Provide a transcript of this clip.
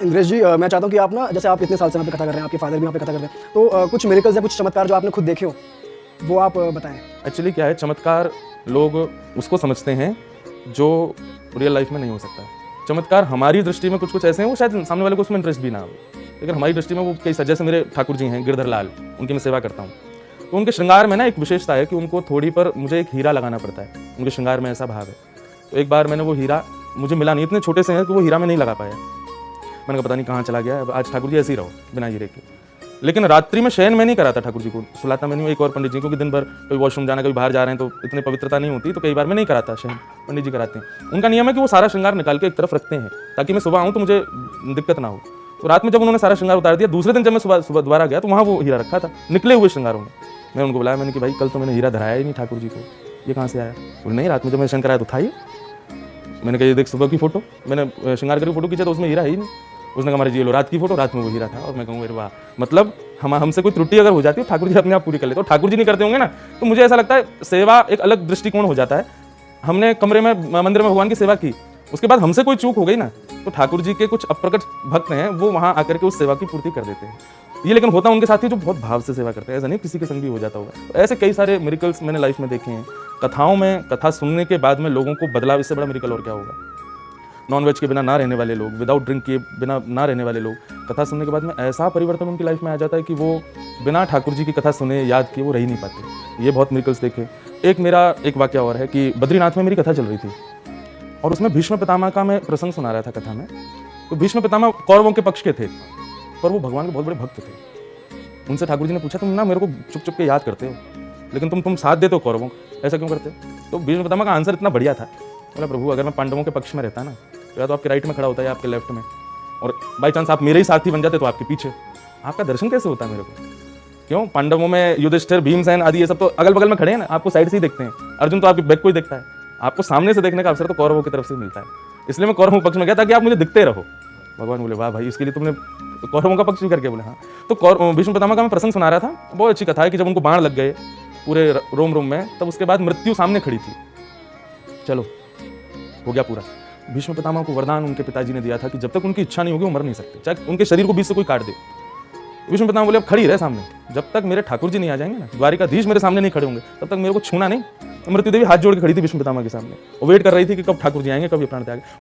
इंद्रेश जी, मैं चाहता हूँ कि आप ना, जैसे आप इतने साल से यहाँ पे कथा कर रहे हैं, आपके फादर भी यहाँ पे कथा कर रहे हैं, तो कुछ मिरेकल्स या कुछ चमत्कार जो आपने खुद देखे हो, वो आप बताएं। एक्चुअली क्या है, चमत्कार लोग उसको समझते हैं जो रियल लाइफ में नहीं हो सकता। चमत्कार हमारी दृष्टि में कुछ कुछ ऐसे हैं, वो शायद सामने वाले को उसमें इंटरेस्ट भी ना हो, लेकिन हमारी दृष्टि में वो कई सारे, जैसे मेरे ठाकुर जी हैं गिरधर लाल, उनकी मैं सेवा करता हूँ, तो उनके श्रृंगार में ना एक विशेषता है कि उनको थोड़ी पर मुझे एक हीरा लगाना पड़ता है, उनके श्रृंगार में ऐसा भाव है। तो एक बार मैंने वो हीरा, मुझे मिला नहीं, इतने छोटे से हैं कि वो हीरा मैं नहीं लगा पाया। मैंने कहा पता नहीं कहाँ चला गया, अब आज ठाकुर जी ऐसे ही रहो बिना हीरे के। लेकिन रात्रि में शयन में नहीं कराता ठाकुर जी को, सुलाता मैं नहीं हूँ, एक और पंडित जी, क्योंकि दिन भर कभी वॉशरूम जाना, कभी बाहर जा रहे हैं, तो इतनी पवित्रता नहीं होती, तो कई बार मैं नहीं कराता शयन, पंडित जी कराते हैं। उनका नियम है कि वो सारा श्रृंगार निकाल के एक तरफ रखते हैं ताकि मैं सुबह आऊँ तो मुझे दिक्कत ना हो। तो रात में जब उन्होंने सारा श्रृंगार उतार दिया, दूसरे दिन जब मैं सुबह दोबारा गया तो वहाँ वो हीरा रखा था निकले हुए श्रृंगारों में। मैं उनको बुलाया, मैंने कि भाई कल तो मैंने हीरा धराया ही नहीं ठाकुर जी को, ये कहाँ से आया? बोले नहीं, रात में जब मैं शंकर आया तो था ये। मैंने कहा ये देख सुबह की फोटो, मैंने श्रृंगार करके फोटो खींचा तो उसमें हीरा ही नहीं। उसने कहा हमारे जी लो रात की फोटो, रात में वो हीरा था। और मैं कहूँ वाह, मतलब हमसे कोई त्रुटि अगर हो जाती है ठाकुर जी अपने आप पूरी कर लेते, तो ठाकुर जी नहीं करते होंगे ना, तो मुझे ऐसा लगता है सेवा एक अलग दृष्टिकोण हो जाता है। हमने कमरे में मंदिर में भगवान की सेवा की, उसके बाद हमसे कोई चूक हो गई ना, तो ठाकुर जी के कुछ अप्रकट भक्त हैं, वो वहाँ आकर के उस सेवा की पूर्ति कर देते हैं। ये लेकिन होता है उनके साथ ही जो बहुत भाव से सेवा करते हैं, ऐसा नहीं किसी के संग भी हो जाता होगा। तो ऐसे कई सारे मिरेकल्स मैंने लाइफ में देखे हैं। कथाओं में, कथा सुनने के बाद में लोगों को बदलाव, इससे बड़ा मिरेकल और क्या होगा। नॉनवेज के बिना ना रहने वाले लोग, विदाउट ड्रिंक के बिना ना रहने वाले लोग, कथा सुनने के बाद में ऐसा परिवर्तन उनकी लाइफ में आ जाता है कि वो बिना ठाकुर जी की कथा सुने, याद किए, वो रह ही नहीं पाते। ये बहुत मिरेकल्स देखे। एक मेरा एक वाक्य और है कि बद्रीनाथ में मेरी कथा चल रही थी और उसमें भीष्म पितामह का मैं प्रसंग सुना रहा था कथा में। तो भीष्म पितामह कौरवों के पक्ष के थे, पर वो भगवान के बहुत बड़े भक्त थे। उनसे ठाकुर जी ने पूछा, तुम ना मेरे को चुप चुप के याद करते हो, लेकिन तुम साथ देते हो कौरवों को, ऐसा क्यों करते? तो भीष्म पितामह का आंसर इतना बढ़िया था, बोला प्रभु अगर मैं पांडवों के पक्ष में रहता ना, तो या तो आपके राइट में खड़ा होता है या आपके लेफ्ट में, और बाई चांस आप मेरे ही साथी बन जाते तो आपके पीछे। आपका दर्शन कैसे होता है मेरे को? क्यों? पांडवों में युधिष्ठिर, भीमसेन आदि ये सब तो अगल बगल में खड़े हैं ना, आपको साइड से ही देखते हैं। अर्जुन तो आपके बैक को ही देखता है, आपको सामने से देखने का अवसर तो कौरवों की तरफ से मिलता है। इसलिए मैं कौरवों के पक्ष में गया ताकि आप मुझे दिखते रहो। भगवान बोले वाह भाई, इसके लिए तुमने कौरवों का पक्ष भी करके बोले हाँ। तो भीष्म पितामह का मैं प्रसंग सुना रहा था। बहुत अच्छी कथा है कि जब उनको बाण लग गए पूरे रोम रोम में, तब उसके बाद मृत्यु सामने खड़ी थी। चलो हो गया पूरा। भीष्म पितामह को वरदान उनके पिताजी ने दिया था कि जब तक उनकी इच्छा नहीं होगी वो मर नहीं सकते, चाहे उनके शरीर को बीच से कोई काट दे। भीष्म पितामह बोले अब खड़ी रहे सामने, जब तक मेरे ठाकुर जी नहीं आ जाएंगे ना, द्वारिकाधीश मेरे सामने नहीं खड़े होंगे, तब तक मेरे को छूना नहीं। तो मृत्यु देवी हाथ जोड़ के खड़ी थी भीष्म पितामह के सामने और वेट कर रही थी कि कब ठाकुर जी आएंगे, कब ये प्राण त्याग।